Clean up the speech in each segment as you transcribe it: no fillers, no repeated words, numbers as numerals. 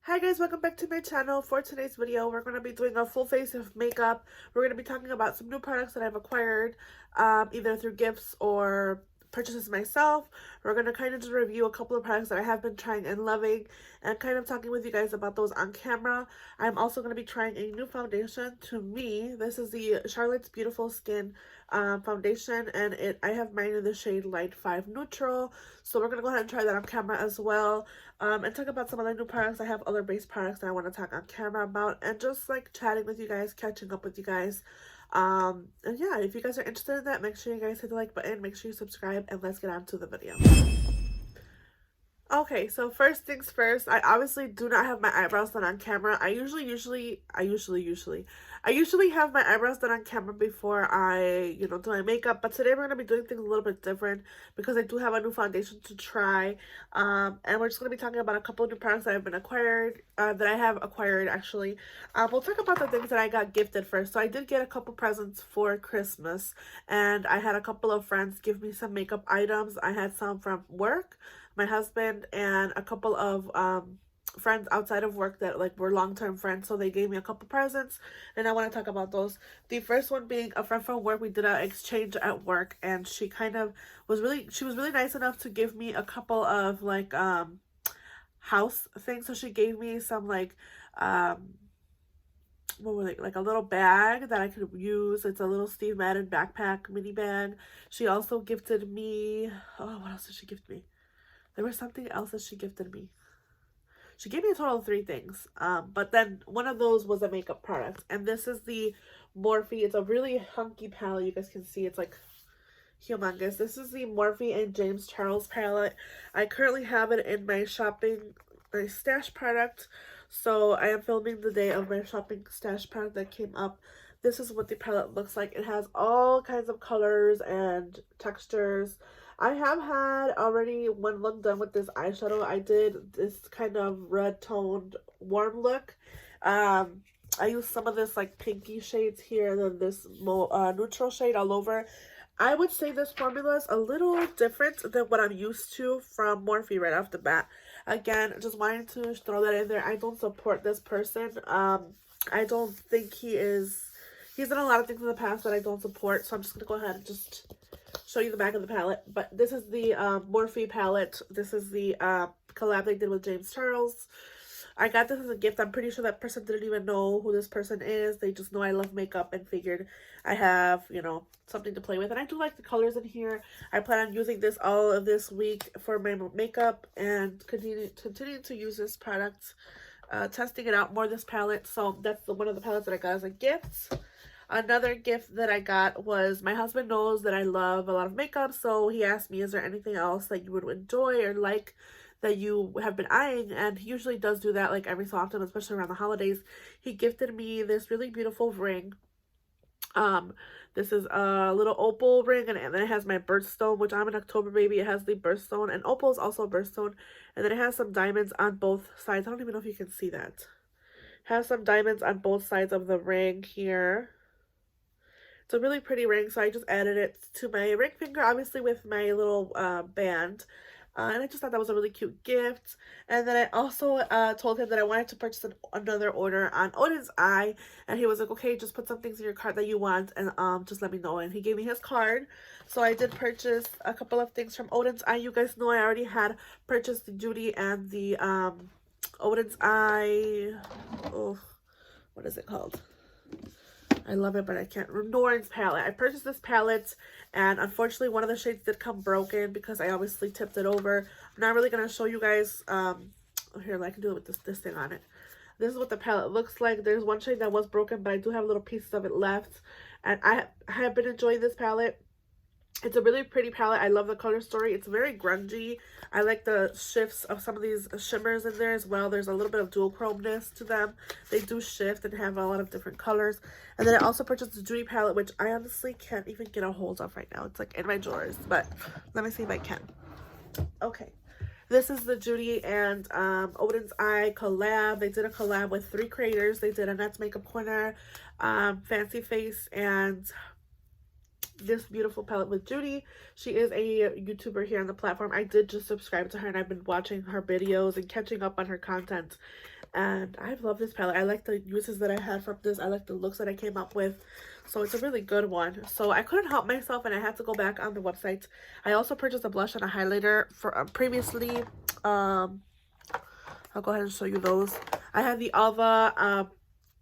Hi guys, welcome back to my channel. For today's video, we're going to be doing a full face of makeup. We're going to be talking about some new products that I've acquired, either through gifts or purchases myself. We're going to kind of just review a couple of products that I have been trying and loving and kind of talking with you guys about those on camera. I'm also going to be trying a new foundation. To me, this is the Charlotte's Beautiful Skin foundation, and I have mine in the shade Light 5 Neutral. So we're going to go ahead and try that on camera as well. And talk about some other new products. I have other base products that I want to talk on camera about, and just like chatting with you guys, catching up with you guys. And yeah, if you guys are interested in that, make sure you guys hit the like button, make sure you subscribe, and let's get on to the video. Okay, so first things first, I obviously do not have my eyebrows done on camera. I usually have my eyebrows done on camera before I, do my makeup. But today we're going to be doing things a little bit different because I do have a new foundation to try. And we're just going to be talking about a couple of new products that I have acquired actually. We'll talk about the things that I got gifted first. So I did get a couple presents for Christmas, and I had a couple of friends give me some makeup items. I had some from work, my husband, and a couple of friends outside of work that were long-term friends, so they gave me a couple presents, and I want to talk about those. The first one being a friend from work. We did an exchange at work, and she was really nice enough to give me a couple of house things. So she gave me some what were they, like a little bag that I could use. It's a little Steve Madden backpack mini bag. She also gifted me, oh, what else did she gift me? There was something else that she gifted me. She gave me a total of 3 things. But then one of those was a makeup product. And this is the Morphe. It's a really hunky palette. You guys can see it's like humongous. This is the Morphe and James Charles palette. I currently have it in my stash product. So I am filming the day of my shopping stash product that came up. This is what the palette looks like. It has all kinds of colors and textures. I have had already one look done with this eyeshadow. I did this kind of red toned warm look. I used some of this like pinky shades here, and then this neutral shade all over. I would say this formula is a little different than what I'm used to from Morphe right off the bat. Again, just wanting to throw that in there. I don't support this person. I don't think he's done a lot of things in the past that I don't support, so I'm just going to go ahead and just show you the back of the palette. But this is the Morphe palette. This is the collab they did with James Charles. I got this as a gift. I'm pretty sure that person didn't even know who this person is. They just know I love makeup and figured I have, something to play with. And I do like the colors in here. I plan on using this all of this week for my makeup and continuing to use this product, testing it out more, this palette. So that's one of the palettes that I got as a gift. Another gift that I got was, my husband knows that I love a lot of makeup, so he asked me, is there anything else that you would enjoy or like that you have been eyeing? And he usually does do that like every so often, especially around the holidays. He gifted me this really beautiful ring. This is a little opal ring, and then it has my birthstone, which I'm an October baby. It has the birthstone, and opal is also a birthstone, and then it has some diamonds on both sides. I don't even know if you can see that. It has some diamonds on both sides of the ring here. It's a really pretty ring, so I just added it to my ring finger, obviously with my little band. And I just thought that was a really cute gift. And then I also told him that I wanted to purchase another order on Odens Eye. And he was like, okay, just put some things in your cart that you want and just let me know. And he gave me his card. So I did purchase a couple of things from Odens Eye. You guys know I already had purchased the Judy and the Odens Eye. Oh, what is it called? I love it, but I can't. Norns palette. I purchased this palette, and unfortunately one of the shades did come broken because I obviously tipped it over. I'm not really going to show you guys. Here, I can do it with this thing on it. This is what the palette looks like. There's one shade that was broken, but I do have little pieces of it left. And I have been enjoying this palette. It's a really pretty palette. I love the color story. It's very grungy. I like the shifts of some of these shimmers in there as well. There's a little bit of dual chromeness to them. They do shift and have a lot of different colors. And then I also purchased the Judy palette, which I honestly can't even get a hold of right now. It's like in my drawers, but let me see if I can. Okay. This is the Judy and Odens Eye collab. They did a collab with 3 creators. They did Annette's Makeup Corner, Fancy Face, and this beautiful palette with Judy. She is a YouTuber here on the platform. I did just subscribe to her, and I've been watching her videos and catching up on her content. And I love this palette. I like the uses that I had from this. I like the looks that I came up with. So it's a really good one. So I couldn't help myself and I had to go back on the website. I also purchased a blush and a highlighter for previously. I'll go ahead and show you those. I had the Alva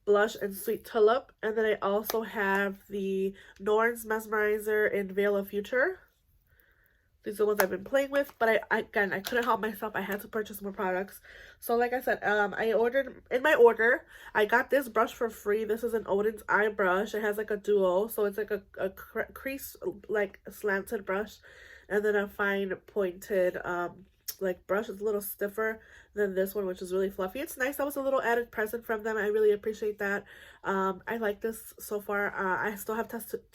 blush in Sweet Tulip. And then I also have the Norns Mesmerizer in Veil of Future. These are the ones I've been playing with, but again, I couldn't help myself. I had to purchase more products. So like I said, I ordered, in my order, I got this brush for free. This is an Odens Eye brush. It has like a duo, so it's like a crease, like slanted brush, and then a fine pointed, like brush. It's a little stiffer than this one, which is really fluffy. It's nice. That was a little added present from them. I really appreciate that. I like this so far. I still have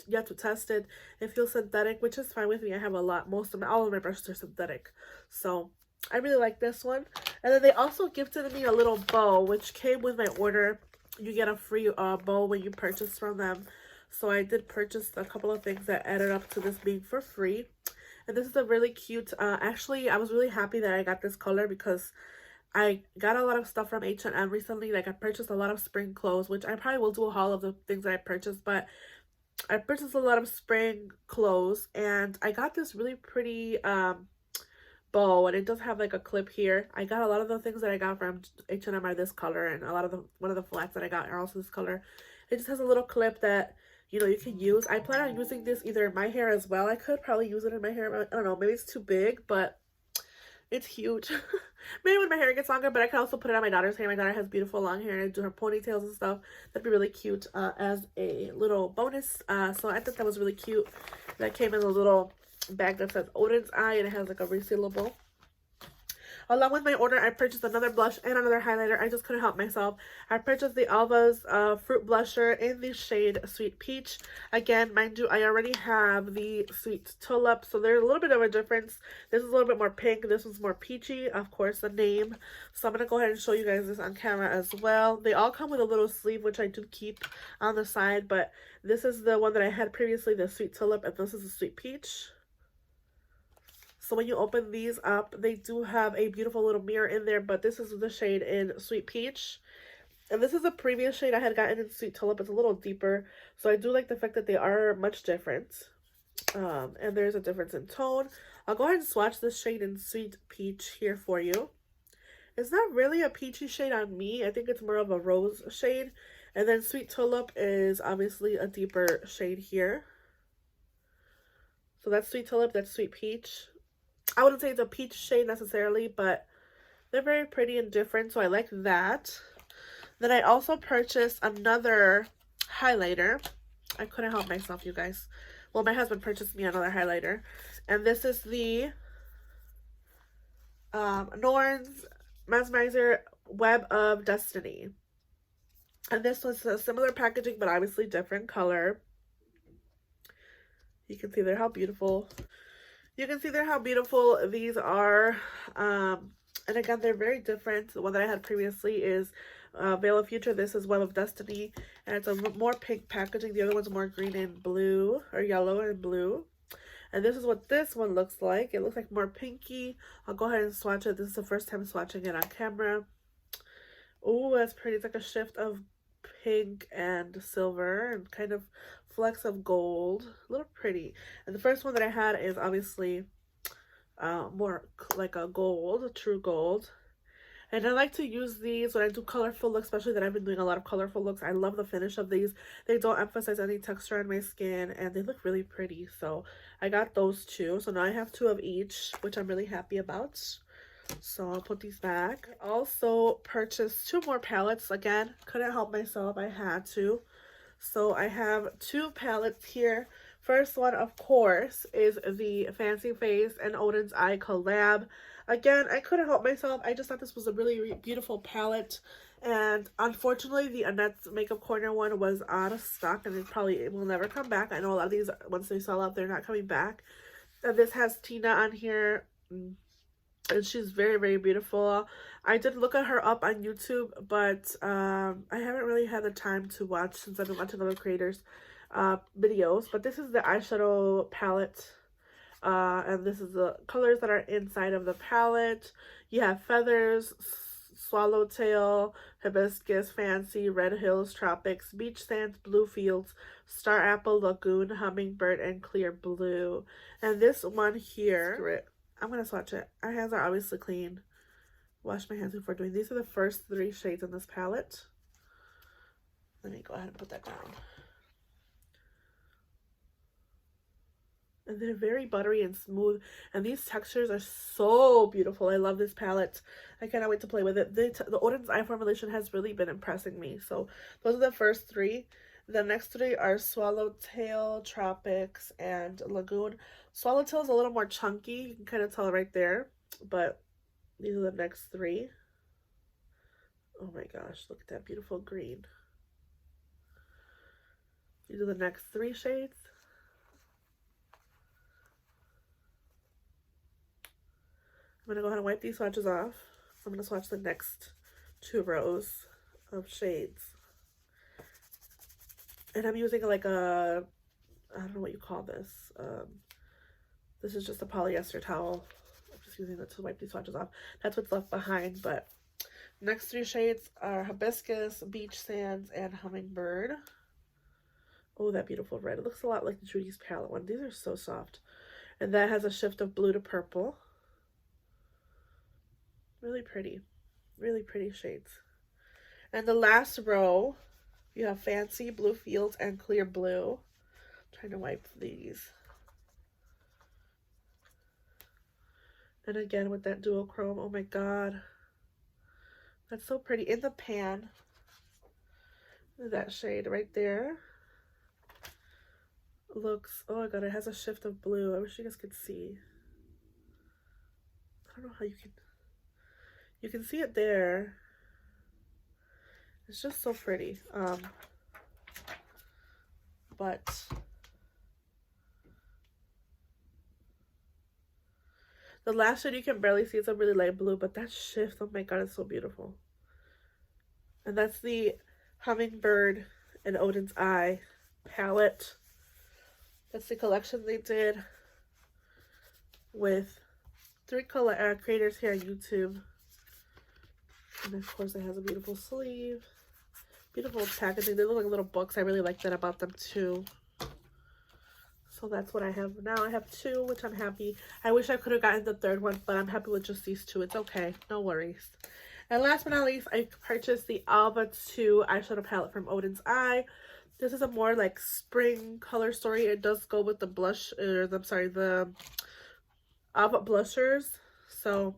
yet to test it. It feels synthetic, which is fine with me. I have all of my brushes are synthetic, so I really like this one. And then they also gifted me a little bow, which came with my order. You get a free bow when you purchase from them. So I did purchase a couple of things that added up to this being for free. And this is a really cute, actually, I was really happy that I got this color because I got a lot of stuff from H&M recently. Like, I purchased a lot of spring clothes, which I probably will do a haul of the things that I purchased. But I purchased a lot of spring clothes, and I got this really pretty bow, and it does have like a clip here. I got a lot of the things that I got from H&M are this color, and one of the flats that I got are also this color. It just has a little clip that, you know, you can use. I plan on using this either in my hair as well. I could probably use it in my hair. I don't know, maybe it's too big, but it's huge. Maybe when my hair gets longer, but I can also put it on my daughter's hair. My daughter has beautiful long hair, and I do her ponytails and stuff. That'd be really cute as a little bonus. So I think that was really cute. That came in a little bag that says Odin's Eye, and it has like a resealable. Along with my order, I purchased another blush and another highlighter. I just couldn't help myself. I purchased the Alva's Fruit Blusher in the shade Sweet Peach. Again, mind you, I already have the Sweet Tulip, so there's a little bit of a difference. This is a little bit more pink. This one's more peachy, of course, the name. So I'm going to go ahead and show you guys this on camera as well. They all come with a little sleeve, which I do keep on the side, but this is the one that I had previously, the Sweet Tulip, and this is the Sweet Peach. So when you open these up, they do have a beautiful little mirror in there, but this is the shade in Sweet Peach. And this is a previous shade I had gotten in Sweet Tulip. It's a little deeper, so I do like the fact that they are much different. And there's a difference in tone. I'll go ahead and swatch this shade in Sweet Peach here for you. It's not really a peachy shade on me. I think it's more of a rose shade. And then Sweet Tulip is obviously a deeper shade here. So that's Sweet Tulip, that's Sweet Peach. I wouldn't say it's a peach shade necessarily, but they're very pretty and different, so I like that. Then I also purchased another highlighter. I couldn't help myself, you guys. Well, my husband purchased me another highlighter, and this is the Norns Mesmerizer Web of Destiny. And this was a similar packaging, but obviously different color. You can see there how beautiful. You can see there how beautiful these are. And again, they're very different. The one that I had previously is Veil of Future. This is Web of Destiny. And it's a more pink packaging. The other one's more green and blue, or yellow and blue. And this is what this one looks like. It looks like more pinky. I'll go ahead and swatch it. This is the first time swatching it on camera. Oh, that's pretty. It's like a shift of pink and silver and kind of flecks of gold. A little pretty. And the first one that I had is obviously more like a gold, a true gold. And I like to use these when I do colorful looks, especially that I've been doing a lot of colorful looks. I love the finish of these. They don't emphasize any texture on my skin, and they look really pretty. So I got those two. So now I have two of each, which I'm really happy about. So I'll put these back. I also purchased two more palettes. Again, couldn't help myself. I had to. So I have two palettes here. First one, of course, is the Fancy Face and Odin's Eye collab. Again, I couldn't help myself. I just thought this was a really beautiful palette. And unfortunately, the Annette's Makeup Corner one was out of stock, and it will never come back. I know a lot of these, once they sell out, they're not coming back. And this has Tina on here. And she's very, very beautiful. I did look at her up on YouTube, but I haven't really had the time to watch since I've been watching other creators' videos. But this is the eyeshadow palette. And this is the colors that are inside of the palette. You have feathers, Swallowtail, Hibiscus, Fancy, Red Hills, Tropics, Beach Sands, Blue Fields, Star Apple, Lagoon, Hummingbird, and Clear Blue. And this one here, I'm going to swatch it. Our hands are obviously clean. Wash my hands before doing. These are the first 3 shades in this palette. Let me go ahead and put that down. And they're very buttery and smooth, and these textures are so beautiful. I love this palette. I cannot wait to play with it. The Odens Eye formulation has really been impressing me. So those are the first 3. The next 3 are Swallowtail, Tropics, and Lagoon. Swallowtail is a little more chunky. You can kind of tell right there, but these are the next 3. Oh my gosh, look at that beautiful green. These are the next 3 shades. I'm going to go ahead and wipe these swatches off. I'm going to swatch the next 2 rows of shades. And I'm using like a, I don't know what you call this. This is just a polyester towel. I'm just using it to wipe these swatches off. That's what's left behind. But next 3 shades are Hibiscus, Beach Sands, and Hummingbird. Oh, that beautiful red. It looks a lot like the Judy's palette one. These are so soft. And that has a shift of blue to purple. Really pretty shades. And the last row, you have Fancy, Blue Fields, and Clear Blue. I'm trying to wipe these. And again with that duochrome, oh my god. That's so pretty. In the pan, that shade right there looks, oh my god, it has a shift of blue. I wish you guys could see. I don't know how you can see it there. It's just so pretty. But the last shade you can barely see, it's a really light blue, but that shift, oh my god, it's so beautiful. And that's the Hummingbird and Odin's Eye palette. That's the collection they did with 3 creators here on YouTube. And of course it has a beautiful sleeve, beautiful packaging. They look like little books. I really like that about them too. So that's what I have now. I have 2, which I'm happy. I wish I could have gotten the 3rd one, but I'm happy with just these 2. It's okay, no worries. And last but not least, I purchased the Alba 2 eyeshadow palette from Odin's Eye. This is a more like spring color story. It does go with the blush, I'm sorry, the Alba blushers. So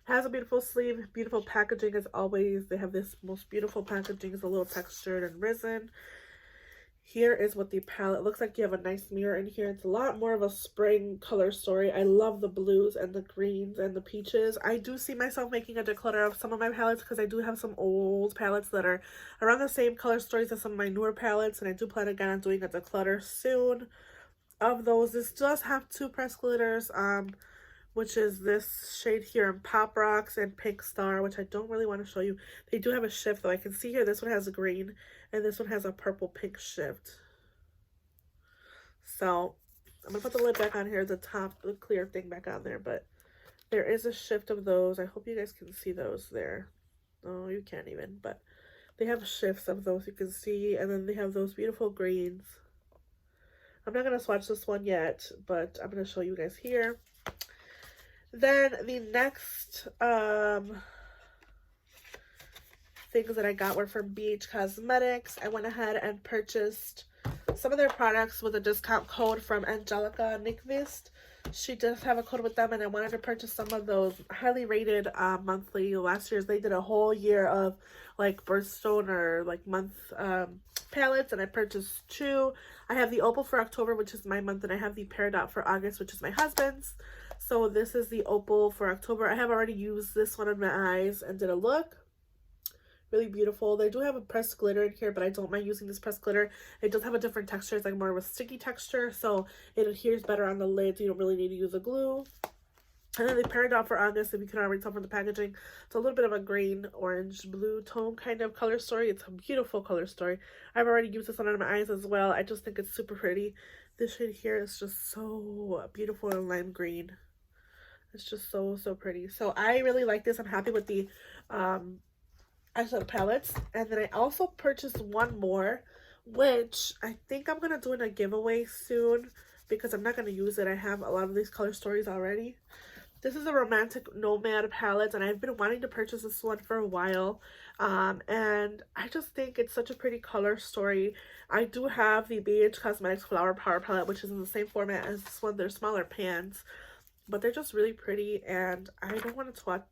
has a beautiful sleeve, beautiful packaging as always. They have this most beautiful packaging. It's a little textured and risen. Here is what the palette looks like. You have a nice mirror in here. It's a lot more of a spring color story. I love the blues and the greens and the peaches. I do see myself making a declutter of some of my palettes because I do have some old palettes that are around the same color stories as some of my newer palettes, and I do plan again on doing a declutter soon of those. This does have 2 pressed glitters, which is this shade here in Pop Rocks and Pink Star, which I don't really want to show you. They do have a shift though. I can see here this one has a green and this one has a purple pink shift. So I'm gonna put the lid back on here, the top, the clear thing back on there, but there is a shift of those. I hope you guys can see those there. Oh, you can't even, but they have shifts of those you can see, and then they have those beautiful greens. I'm not gonna swatch this one yet, but I'm gonna show you guys here. Then the next things that I got were from Beach Cosmetics. I went ahead and purchased some of their products with a discount code from Angelica Nyqvist. She does have a code with them, and I wanted to purchase some of those highly rated monthly. Last year's they did a whole year of like birthstone or like month palettes, and I purchased 2. I have the Opal for October, which is my month, and I have the Peridot for August, which is my husband's. So this is the Opal for October. I have already used this one on my eyes and did a look. Really beautiful. They do have a pressed glitter in here, but I don't mind using this pressed glitter. It does have a different texture. It's like more of a sticky texture, so it adheres better on the lid. You don't really need to use a glue. And then the Peridot for August, if you can already tell from the packaging, it's a little bit of a green, orange, blue tone kind of color story. It's a beautiful color story. I've already used this one on my eyes as well. I just think it's super pretty. This shade here is just so beautiful and lime green. It's just so pretty. So I really like this. I'm happy with the eyeshadow palettes. And then I also purchased one more, which I think I'm gonna do in a giveaway soon because I'm not gonna use it. I have a lot of these color stories already. This is a romantic Nomad palette, and I've been wanting to purchase this one for a while. And I just think it's such a pretty color story. I do have the BH Cosmetics Flower Power palette, which is in the same format as this one. They're smaller pans, but they're just really pretty, and I don't want to touch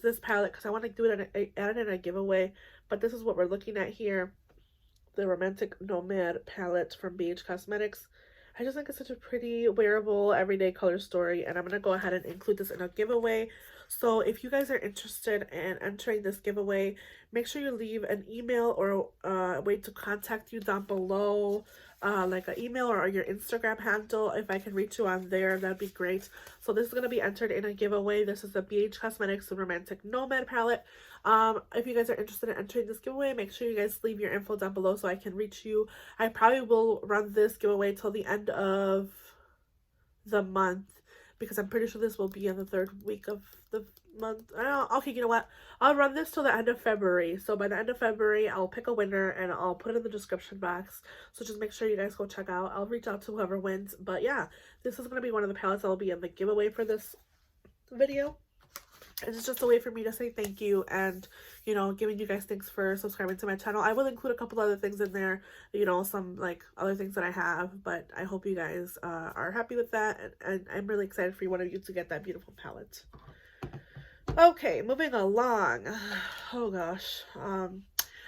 this palette because I want to do it add it in a giveaway. But this is what we're looking at here, the Romantic Nomad palette from BH Cosmetics. I just think it's such a pretty, wearable, everyday color story, and I'm going to go ahead and include this in a giveaway. So if you guys are interested in entering this giveaway, make sure you leave an email or a way to contact you down below, like an email or your Instagram handle. If I can reach you on there, that'd be great. So this is going to be entered in a giveaway. This is the BH Cosmetics Romantic Nomad palette. If you guys are interested in entering this giveaway, make sure you guys leave your info down below so I can reach you. I probably will run this giveaway till the end of the month because I'm pretty sure this will be in the 3rd week of the month. I don't know. Okay, you know what? I'll run this till the end of February. So by the end of February, I'll pick a winner and I'll put it in the description box. So just make sure you guys go check out. I'll reach out to whoever wins. But yeah, this is going to be one of the palettes that will be in the giveaway for this video. And it's just a way for me to say thank you and, you know, giving you guys thanks for subscribing to my channel. I will include a couple other things in there, you know, some like other things that I have, but I hope you guys are happy with that, and I'm really excited for one of you to get that beautiful palette. Okay, moving along. Oh gosh.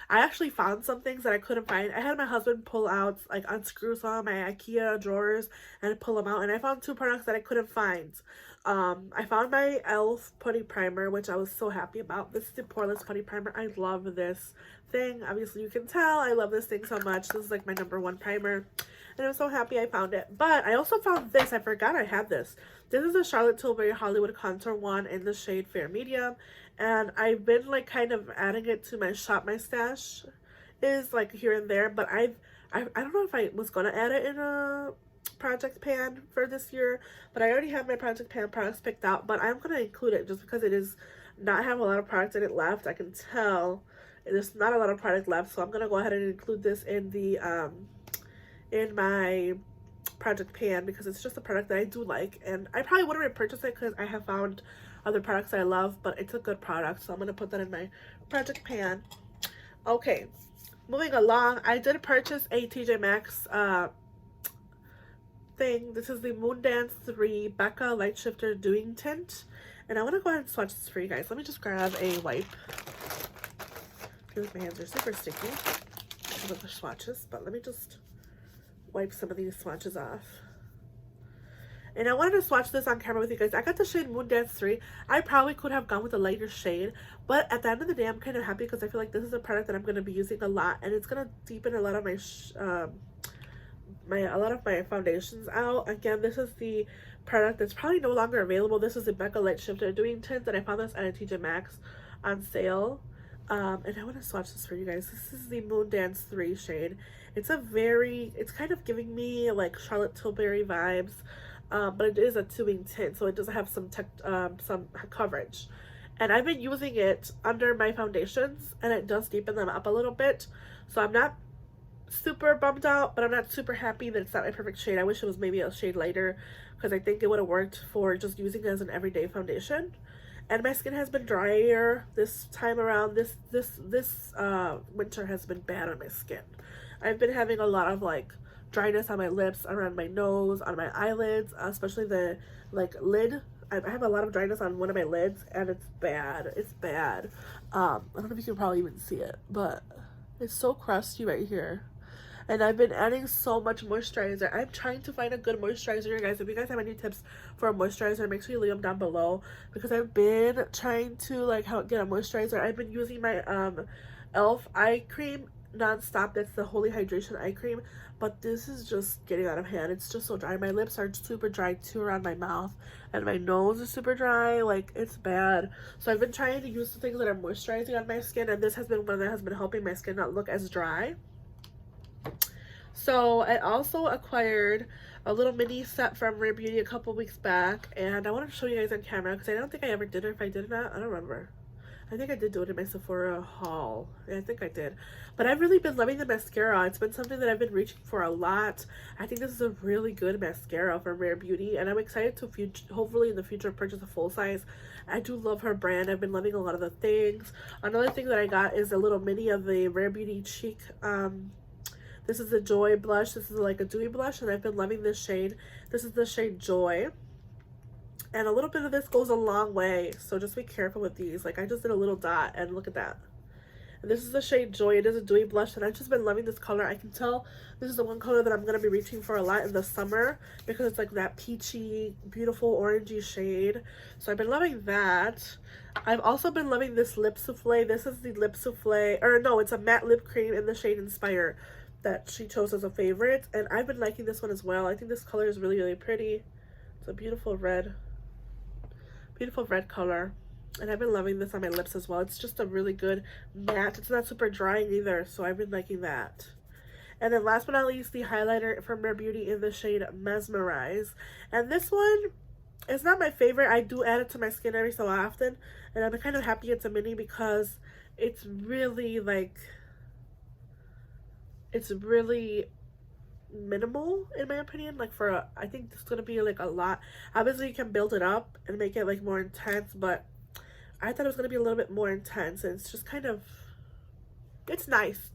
I actually found some things that I couldn't find. I had my husband pull out, like unscrew some of my IKEA drawers and pull them out, and I found 2 products that I couldn't find. I found my e.l.f. Putty Primer, which I was so happy about. This is the Poreless Putty Primer. I love this thing. Obviously, you can tell I love this thing so much. This is like my #1 primer, and I'm so happy I found it. But I also found this. I forgot I had this. This is a Charlotte Tilbury Hollywood Contour one in the shade Fair Medium, and I've been like kind of adding it to my Shop My Stash is like here and there, but I don't know if I was gonna add it in a project pan for this year, but I already have my project pan products picked out, but I'm gonna include it just because it is not have a lot of products in it left. I can tell there's not a lot of product left, so I'm gonna go ahead and include this in the in my project pan because it's just a product that I do like, and I probably wouldn't repurchase it because I have found other products I love, but it's a good product, so I'm gonna put that in my project pan. Okay, moving along, I did purchase a TJ Maxx thing. This is the Moondance 3 Becca Light Shifter Dewy Tint, and I want to go ahead and swatch this for you guys. Let me just grab a wipe. I feel like my hands are super sticky with the swatches, but let me just wipe some of these swatches off. And I wanted to swatch this on camera with you guys. I got the shade Moondance 3. I probably could have gone with a lighter shade, but at the end of the day, I'm kind of happy because I feel like this is a product that I'm going to be using a lot, and it's going to deepen a lot of my a lot of my foundations out. Again, this is the product that's probably no longer available. This is the Becca Light Shifter Dewy Tint, and I found this at a TJ Maxx on sale. And I want to swatch this for you guys. This is the Moondance 3 shade. It's kind of giving me like Charlotte Tilbury vibes, but it is a dewy tint, so it does have some coverage. And I've been using it under my foundations, and it does deepen them up a little bit. So I'm not super bummed out, but I'm not super happy that it's not my perfect shade. I wish it was maybe a shade lighter because I think it would have worked for just using it as an everyday foundation. And my skin has been drier this time around. This winter has been bad on my skin. I've been having a lot of like dryness on my lips, around my nose, on my eyelids, especially the like lid. I have a lot of dryness on one of my lids, and it's bad. It's bad. I don't know if you can probably even see it, but it's so crusty right here. And I've been adding so much moisturizer. I'm trying to find a good moisturizer, you guys. If you guys have any tips for a moisturizer, make sure you leave them down below, because I've been trying to like get a moisturizer. I've been using my e.l.f. eye cream nonstop. That's the Holy Hydration eye cream, but this is just getting out of hand. It's just so dry. My lips are super dry too around my mouth, and my nose is super dry. Like, it's bad. So I've been trying to use the things that are moisturizing on my skin, and this has been one that has been helping my skin not look as dry. So I also acquired a little mini set from Rare Beauty a couple weeks back, and I want to show you guys on camera because I don't think I ever did, or if I did not, I don't remember. I think I did do it in my Sephora haul. Yeah, I think I did. But I've really been loving the mascara. It's been something that I've been reaching for a lot. I think this is a really good mascara from Rare Beauty, and I'm excited to hopefully in the future purchase a full size. I do love her brand. I've been loving a lot of the things. Another thing that I got is a little mini of the Rare Beauty Cheek. This is a Joy blush. This is like a dewy blush, and I've been loving this shade. This is the shade Joy. And a little bit of this goes a long way, so just be careful with these. Like, I just did a little dot, and look at that. And this is the shade Joy. It is a dewy blush, and I've just been loving this color. I can tell this is the one color that I'm going to be reaching for a lot in the summer because it's like that peachy, beautiful, orangey shade. So I've been loving that. I've also been loving this lip souffle. This is the lip souffle, or no, it's a matte lip cream in the shade Inspire that she chose as a favorite, and I've been liking this one as well. I think this color is really, really pretty. It's a beautiful red color, and I've been loving this on my lips as well. It's just a really good matte. It's not super drying either, so I've been liking that. And then last but not least, the highlighter from Rare Beauty in the shade Mesmerize. And this one is not my favorite. I do add it to my skin every so often, and I'm kind of happy it's a mini because it's really like, it's really minimal in my opinion. Like for I think it's gonna be like a lot. Obviously you can build it up and make it like more intense, but I thought it was gonna be a little bit more intense, and it's just kind of, it's nice.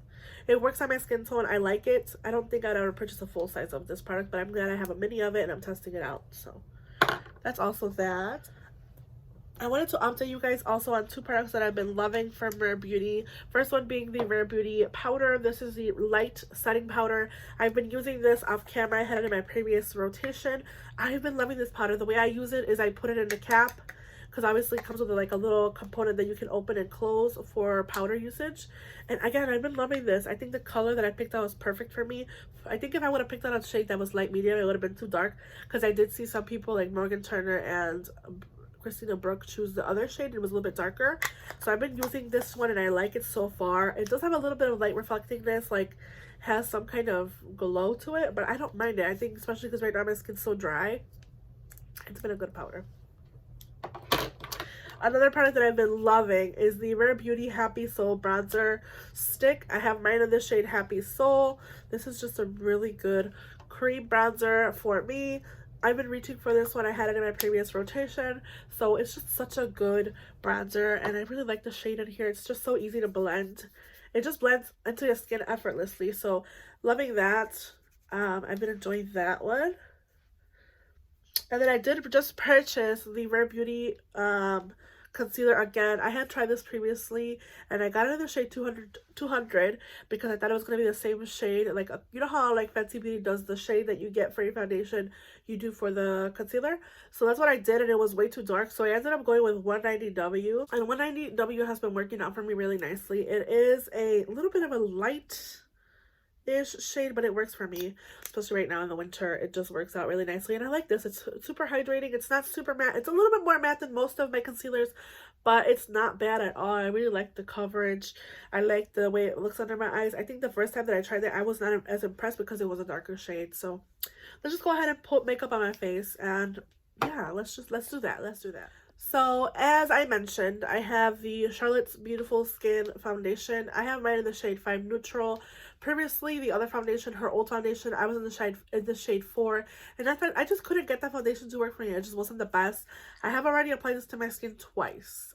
It works on my skin tone. I like it. I don't think I'd ever purchase a full size of this product, but I'm glad I have a mini of it and I'm testing it out. So that's also that. I wanted to update you guys also on two products that I've been loving from Rare Beauty. First one being the Rare Beauty powder. This is the light setting powder. I've been using this off camera. I had it in my previous rotation. I've been loving this powder. The way I use it is I put it in the cap, because obviously it comes with like a little component that you can open and close for powder usage. And again, I've been loving this. I think the color that I picked out was perfect for me. I think if I would have picked out a shade that was light medium, it would have been too dark, because I did see some people like Morgan Turner and Christina Brooke choose the other shade. It was a little bit darker, so I've been using this one and I like it so far. It does have a little bit of light reflectingness, like has some kind of glow to it, but I don't mind it. I think especially because right now my skin's so dry, it's been a good powder. Another product that I've been loving is the Rare Beauty Happy Soul bronzer stick. I have mine in the shade Happy Soul. This is just a really good cream bronzer for me. I've been reaching for this one. I had it in my previous rotation, so it's just such a good bronzer, and I really like the shade in here. It's just so easy to blend. It just blends into your skin effortlessly, so loving that. I've been enjoying that one. And then I did just purchase the Rare Beauty concealer again. I had tried this previously and I got it in the shade 200 because I thought it was going to be the same shade. Like, you know how like Fenty Beauty does the shade that you get for your foundation, you do for the concealer? So that's what I did, and it was way too dark, so I ended up going with 190W, and 190W has been working out for me really nicely. It is a little bit of a light ish shade, but it works for me, especially right now in the winter. It just works out really nicely, and I like this. It's super hydrating. It's not super matte. It's a little bit more matte than most of my concealers, but it's not bad at all. I really like the coverage. I like the way it looks under my eyes. I think the first time that I tried it, I was not as impressed because it was a darker shade. So let's just go ahead and put makeup on my face, and yeah, let's do that. So, as I mentioned, I have the Charlotte's Beautiful Skin Foundation. I have mine in the shade 5 Neutral. Previously, the other foundation, her old foundation, I was in the shade 4. And I just couldn't get that foundation to work for me. It just wasn't the best. I have already applied this to my skin twice.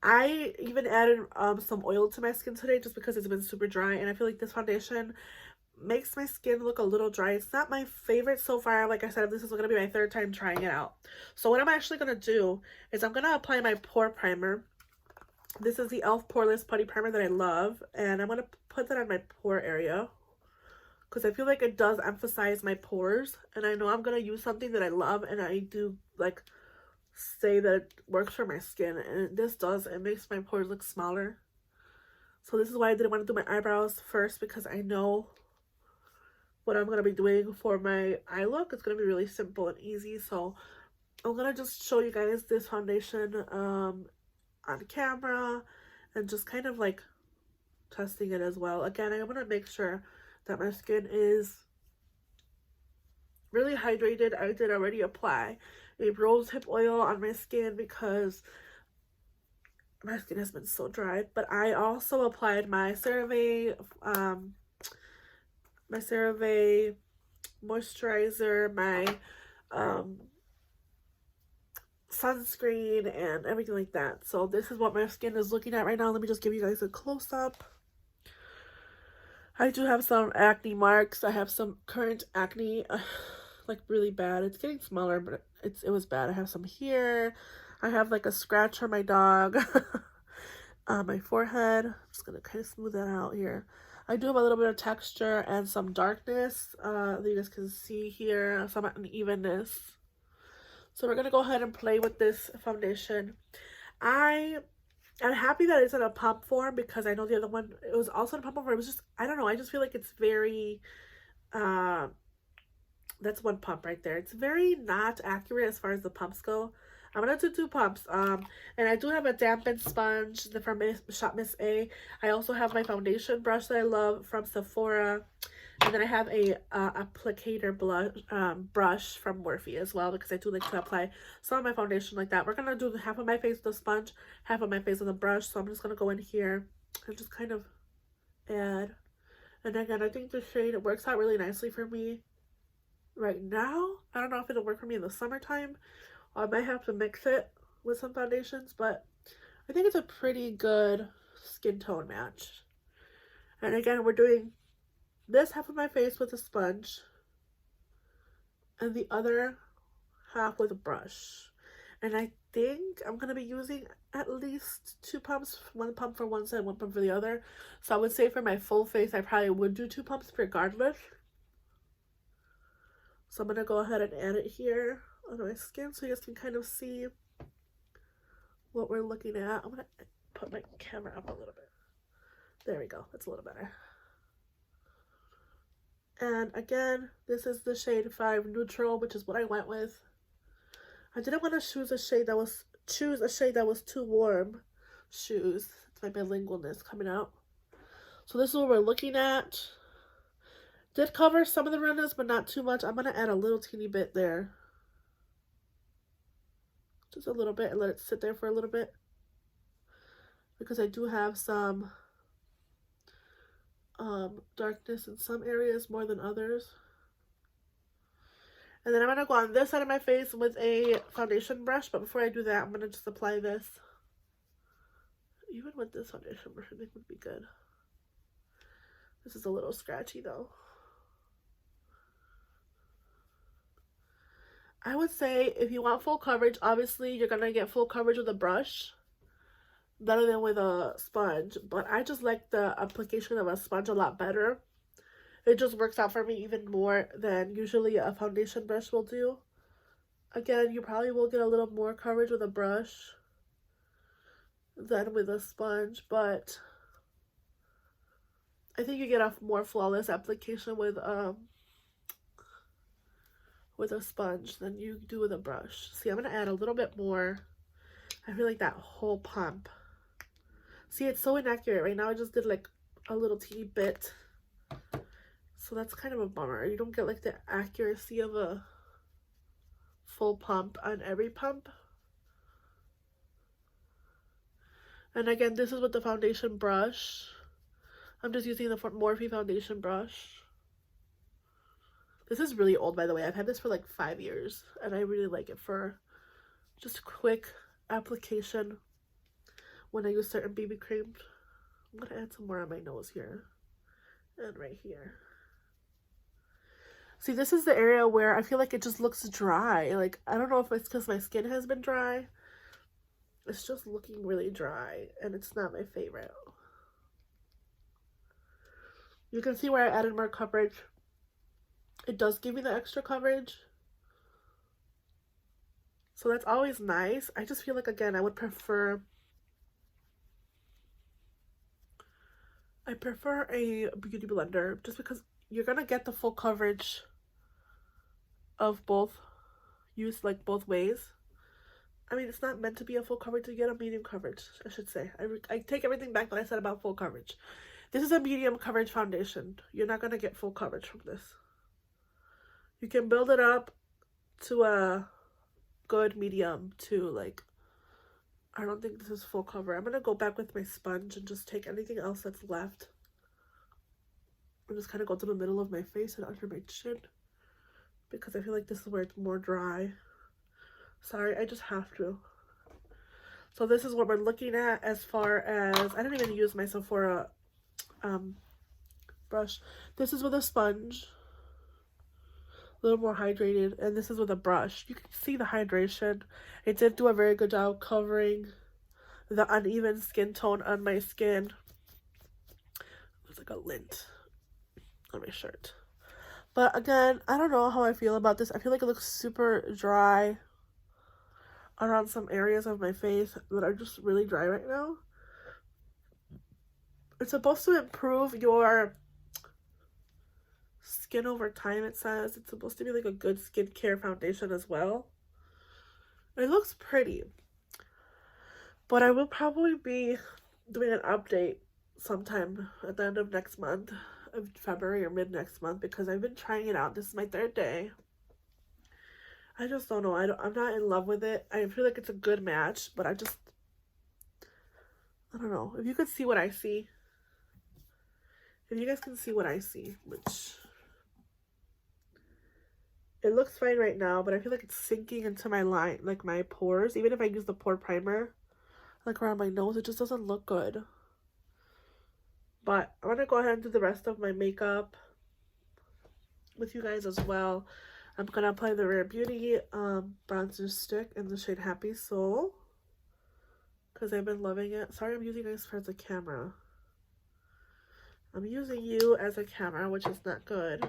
I even added some oil to my skin today just because it's been super dry. And I feel like this foundation makes my skin look a little dry. It's not my favorite so far. Like I said, this is going to be my third time trying it out. So what I'm actually going to do is I'm going to apply my pore primer. This is the e.l.f. Poreless Putty Primer that I love, and I'm going to put that on my pore area because I feel like it does emphasize my pores, and I know I'm going to use something that I love, and I do like say that it works for my skin, and this does. It makes my pores look smaller. So this is why I didn't want to do my eyebrows first, because I know what I'm going to be doing for my eye look. It's going to be really simple and easy. So I'm going to just show you guys this foundation on camera and just kind of like testing it as well. Again, I want to make sure that my skin is really hydrated. I did already apply a rose hip oil on my skin because my skin has been so dry. But I also applied my CeraVe moisturizer, my sunscreen, and everything like that. So this is what my skin is looking at right now. Let me just give you guys a close-up. I do have some acne marks. I have some current acne, like really bad. It's getting smaller, but it was bad. I have some here. I have like a scratch from my dog on my forehead. I'm just gonna kind of smooth that out here. I do have a little bit of texture and some darkness that you guys can see here, some unevenness. So we're gonna go ahead and play with this foundation. I'm happy that it's in a pump form because I know the other one, it was also in a pump form. It was just, I don't know, I just feel like it's very, that's one pump right there. It's very not accurate as far as the pumps go. I'm gonna do 2 pumps. And I do have a dampened sponge from Shop Miss A. I also have my foundation brush that I love from Sephora. And then I have a applicator brush from Morphe as well, because I do like to apply some of my foundation like that. We're gonna do half of my face with a sponge, half of my face with a brush. So I'm just gonna go in here and just kind of add. And again, I think the shade, it works out really nicely for me right now. I don't know if it'll work for me in the summertime. I might have to mix it with some foundations, but I think it's a pretty good skin tone match. And again, we're doing this half of my face with a sponge and the other half with a brush. And I think I'm going to be using at least 2 pumps, 1 pump for one side, 1 pump for the other. So I would say for my full face, I probably would do 2 pumps regardless. So I'm going to go ahead and add it here on my skin so you guys can kind of see what we're looking at. I'm going to put my camera up a little bit. There we go. That's a little better. And again, this is the shade 5 Neutral, which is what I went with. I didn't want to choose a shade that was too warm. It's my bilingualness coming out. So this is what we're looking at. Did cover some of the redness, but not too much. I'm going to add a little teeny bit there. Just a little bit, and let it sit there for a little bit. Because I do have some darkness in some areas more than others. And then I'm going to go on this side of my face with a foundation brush. But before I do that, I'm going to just apply this. Even with this foundation brush, I think would be good. This is a little scratchy though. I would say if you want full coverage, obviously you're going to get full coverage with a brush better than with a sponge. But I just like the application of a sponge a lot better. It just works out for me even more than usually a foundation brush will do. Again, you probably will get a little more coverage with a brush than with a sponge, but I think you get a more flawless application with a sponge than you do with a brush. See, I'm going to add a little bit more. I feel like that whole pump. See, it's so inaccurate. Right now I just did like a little teeny bit. So that's kind of a bummer. You don't get like the accuracy of a full pump on every pump. And again, this is with the foundation brush. I'm just using the Morphe foundation brush. This is really old, by the way. I've had this for like 5 years, and I really like it for just quick application when I use certain BB creams. I'm going to add some more on my nose here and right here. See, this is the area where I feel like it just looks dry. Like, I don't know if it's because my skin has been dry. It's just looking really dry, and it's not my favorite. You can see where I added more coverage. It does give me the extra coverage. So that's always nice. I just feel like, again, I prefer a beauty blender just because you're going to get the full coverage of both, used like both ways. I mean, it's not meant to be a full coverage, to get a medium coverage, I should say. I take everything back that I said about full coverage. This is a medium coverage foundation. You're not going to get full coverage from this. You can build it up to a good medium to like, I don't think this is full cover. I'm going to go back with my sponge and just take anything else that's left. And just kind of go to the middle of my face and under my chin. Because I feel like this is where it's more dry. Sorry, I just have to. So this is what we're looking at as far as, I didn't even use my Sephora brush. This is with a sponge. A little more hydrated. And this is with a brush. You can see the hydration. It did do a very good job covering the uneven skin tone on my skin. There's like a lint on my shirt. But again, I don't know how I feel about this. I feel like it looks super dry around some areas of my face that are just really dry right now. It's supposed to improve your skin over time, it says. It's supposed to be like a good skincare foundation as well. It looks pretty. But I will probably be doing an update sometime at the end of next month, of February or mid next month, because I've been trying it out. This is my 3rd day. I just don't know. I'm not in love with it. I feel like it's a good match, but I don't know. If you could see what I see. If you guys can see what I see, which it looks fine right now, but I feel like it's sinking into my line, like my pores. Even if I use the pore primer, like around my nose, it just doesn't look good. But I'm going to go ahead and do the rest of my makeup with you guys as well. I'm going to apply the Rare Beauty bronzer stick in the shade Happy Soul, because I've been loving it. Sorry, I'm using this as a camera. I'm using you as a camera, which is not good.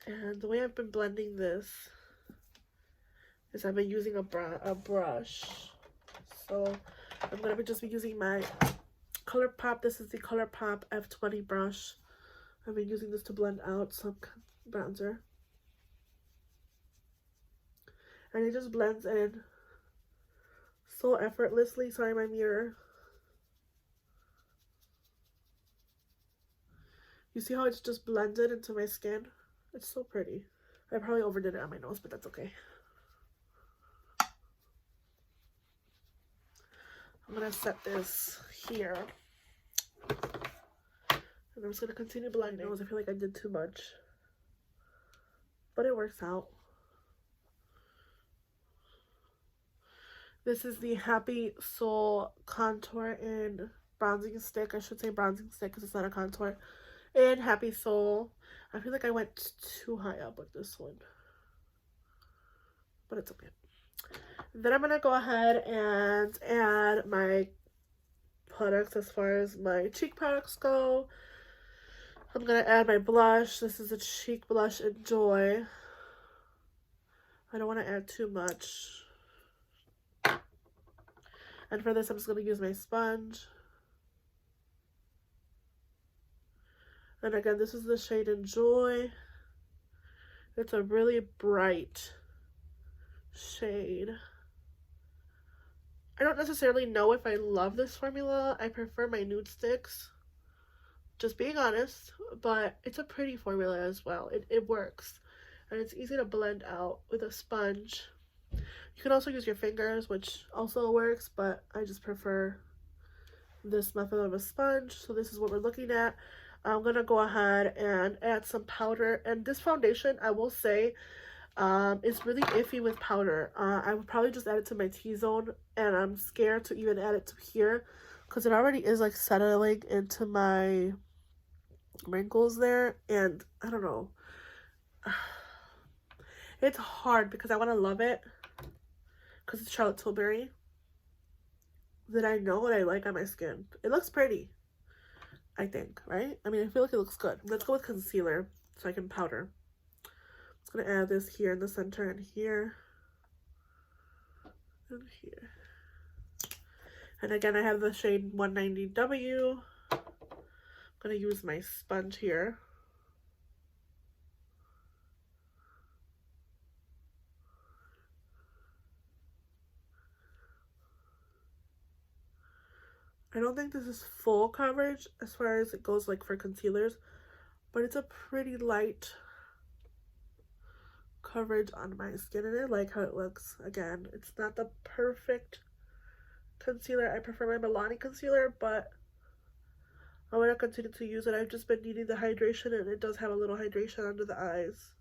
And the way I've been blending this is I've been using a brush. So I'm going to just be using my ColourPop. This is the ColourPop F20 brush. I've been using this to blend out some bronzer. And it just blends in so effortlessly. Sorry, my mirror. You see how it's just blended into my skin? It's so pretty. I probably overdid it on my nose, but that's okay. I'm going to set this here. And I'm just going to continue blending. I feel like I did too much. But it works out. This is the Happy Soul Contour and Bronzing Stick. I should say bronzing stick because it's not a contour. And Happy Soul. I feel like I went too high up with this one. But it's okay. Then I'm going to go ahead and add my products as far as my cheek products go. I'm going to add my blush. This is a cheek blush Enjoy. I don't want to add too much. And for this, I'm just going to use my sponge. And again, this is the shade Enjoy. It's a really bright shade. I don't necessarily know if I love this formula. I prefer my nude sticks. Just being honest. But it's a pretty formula as well. It works. And it's easy to blend out with a sponge. You can also use your fingers, which also works, but I just prefer this method of a sponge. So this is what we're looking at. I'm going to go ahead and add some powder. And this foundation, I will say, is really iffy with powder. I would probably just add it to my T-zone, and I'm scared to even add it to here because it already is like settling into my wrinkles there, and I don't know. It's hard because I want to love it because it's Charlotte Tilbury that I know what I like on my skin. It looks pretty, I think, right? I mean, I feel like it looks good. Let's go with concealer so I can powder. I'm just going to add this here in the center and here. And here. And again, I have the shade 190W. I'm going to use my sponge here. I don't think this is full coverage as far as it goes like for concealers, but it's a pretty light coverage on my skin, and I like how it looks. Again, it's not the perfect concealer. I prefer my Milani concealer, but I'm going to continue to use it. I've just been needing the hydration, and it does have a little hydration under the eyes.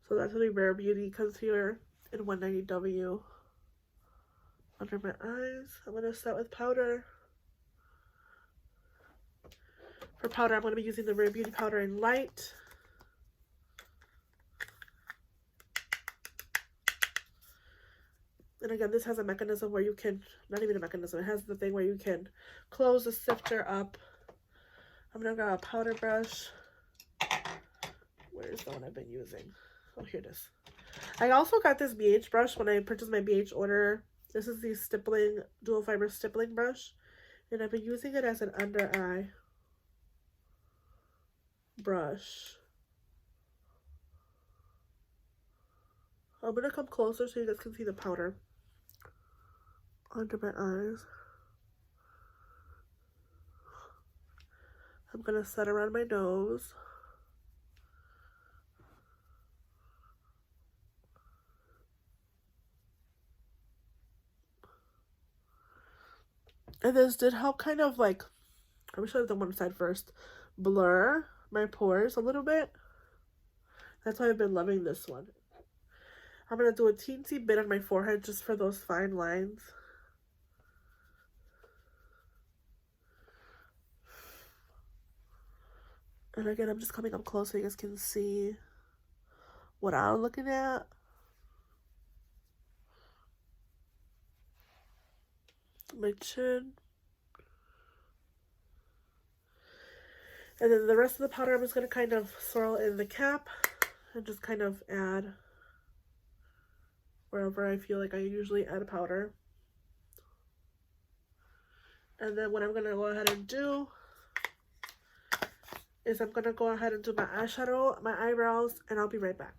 So that's the Rare Beauty concealer in 190W under my eyes. I'm going to start with powder. For powder, I'm going to be using the Rare Beauty powder in light. And again, this has a mechanism where you can, not even a mechanism, it has the thing where you can close the sifter up. I'm going to grab a powder brush. Where's the one I've been using? Oh, here it is. I also got this BH brush when I purchased my BH order. This is the stippling, dual fiber stippling brush. And I've been using it as an under eye brush. I'm going to come closer so you guys can see the powder under my eyes. I'm going to set around my nose. And this did help kind of like, I wish I had done one side first, blur my pores a little bit. That's why I've been loving this one. I'm going to do a teensy bit on my forehead just for those fine lines. And again, I'm just coming up close so you guys can see what I'm looking at. My chin. And then the rest of the powder, I'm just going to kind of swirl in the cap and just kind of add wherever I feel like I usually add powder. And then what I'm going to go ahead and do is I'm going to go ahead and do my eyeshadow, my eyebrows, and I'll be right back.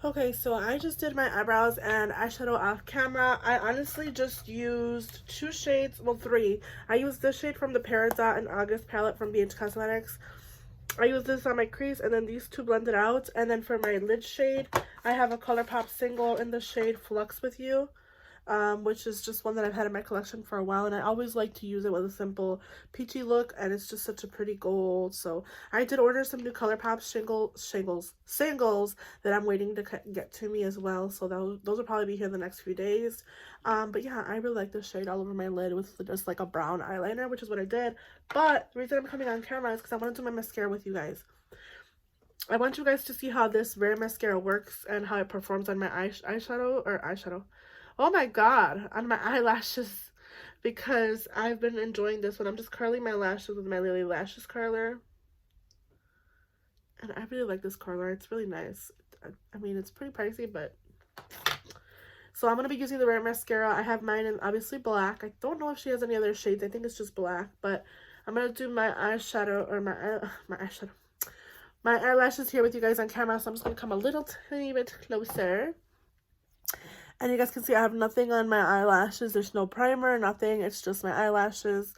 Okay, so I just did my eyebrows and eyeshadow off camera. I honestly just used 2 shades, well 3. I used this shade from the Peridot and August palette from BH Cosmetics. I used this on my crease and then these 2 blended out. And then for my lid shade, I have a ColourPop single in the shade Flux With You. Which is just one that I've had in my collection for a while, and I always like to use it with a simple peachy look, and it's just such a pretty gold. So I did order some new ColourPop singles that I'm waiting to get to me as well, so those will probably be here in the next few days. But yeah, I really like this shade all over my lid with just like a brown eyeliner, which is what I did. But the reason I'm coming on camera is because I want to do my mascara with you guys. I want you guys to see how this Rare mascara works and how it performs on my eyeshadow. Oh my god, on my eyelashes, because I've been enjoying this one. I'm just curling my lashes with my Lily Lashes curler. And I really like this curler. It's really nice. I mean, it's pretty pricey, but... So I'm going to be using the Rare mascara. I have mine in obviously black. I don't know if she has any other shades. I think it's just black. But I'm going to do my eyeshadow, or my eyelashes here with you guys on camera. So I'm just going to come a little tiny bit closer. And you guys can see I have nothing on my eyelashes. There's no primer, nothing. It's just my eyelashes.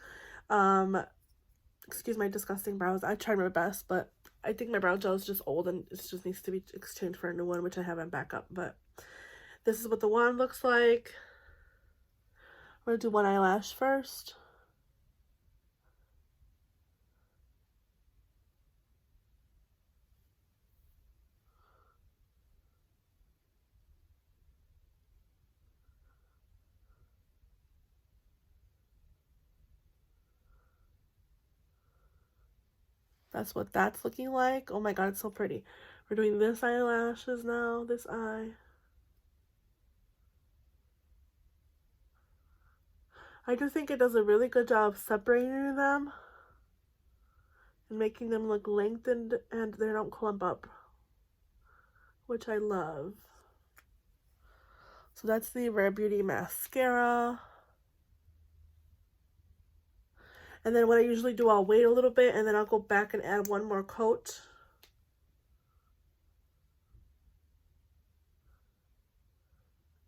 Excuse my disgusting brows. I tried my best, but I think my brow gel is just old and it just needs to be exchanged for a new one, which I have in backup. But this is what the wand looks like. I'm going to do one eyelash first. That's what that's looking like. Oh my god, it's so pretty. We're doing this eyelashes now, this eye. I just think it does a really good job separating them and making them look lengthened and they don't clump up, which I love. So that's the Rare Beauty mascara. And then what I usually do, I'll wait a little bit and then I'll go back and add one more coat.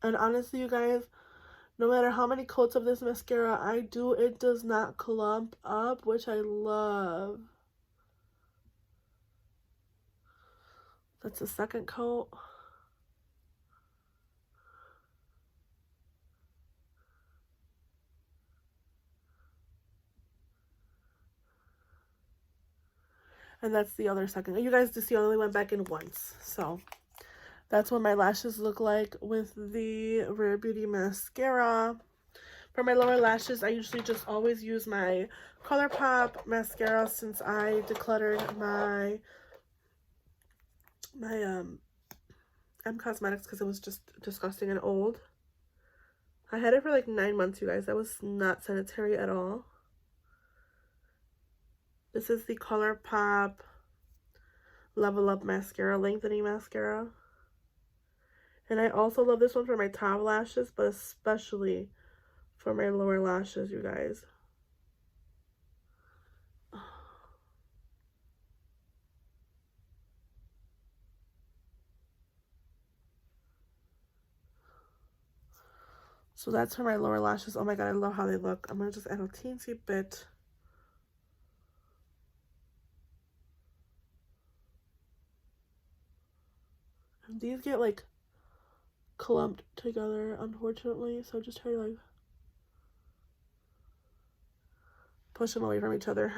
And honestly, you guys, no matter how many coats of this mascara I do, it does not clump up, which I love. That's the second coat. And that's the other second. You guys just see I only went back in once. So that's what my lashes look like with the Rare Beauty mascara. For my lower lashes, I usually just always use my ColourPop mascara since I decluttered my M Cosmetics because it was just disgusting and old. I had it for like 9 months, you guys. That was not sanitary at all. This is the ColourPop Level Up Mascara, Lengthening Mascara. And I also love this one for my top lashes, but especially for my lower lashes, you guys. So that's for my lower lashes. Oh my god, I love how they look. I'm going to just add a teensy bit. And these get like clumped together, unfortunately. So just try to like push them away from each other.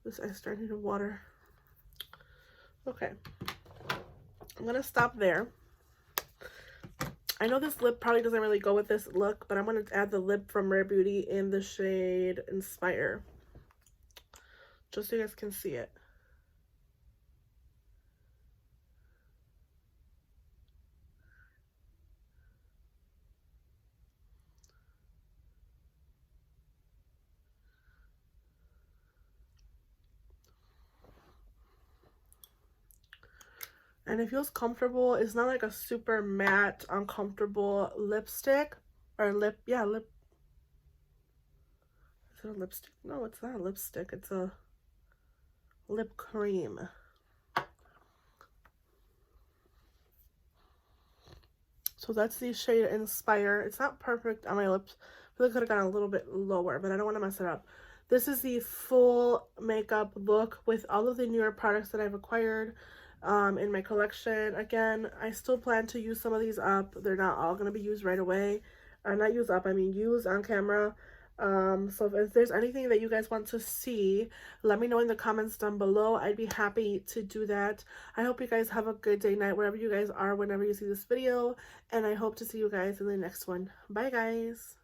This eye starting to need water. Okay, I'm gonna stop there. I know this lip probably doesn't really go with this look, but I'm gonna add the lip from Rare Beauty in the shade Inspire, just so you guys can see it. And it feels comfortable. It's not like a super matte, uncomfortable lipstick. Or lip, yeah, lip. Is it a lipstick? No, it's not a lipstick. It's a lip cream. So that's the shade Inspire. It's not perfect on my lips. I feel like I could have gone a little bit lower, but I don't want to mess it up. This is the full makeup look with all of the newer products that I've acquired in my collection. Again, I still plan to use some of these up. They're not all going to be used right away. Not use up, I mean use on camera. So if there's anything that you guys want to see, let me know in the comments down below. I'd be happy to do that. I hope you guys have a good day, night, wherever you guys are, whenever you see this video. And I hope to see you guys in the next one. Bye, guys.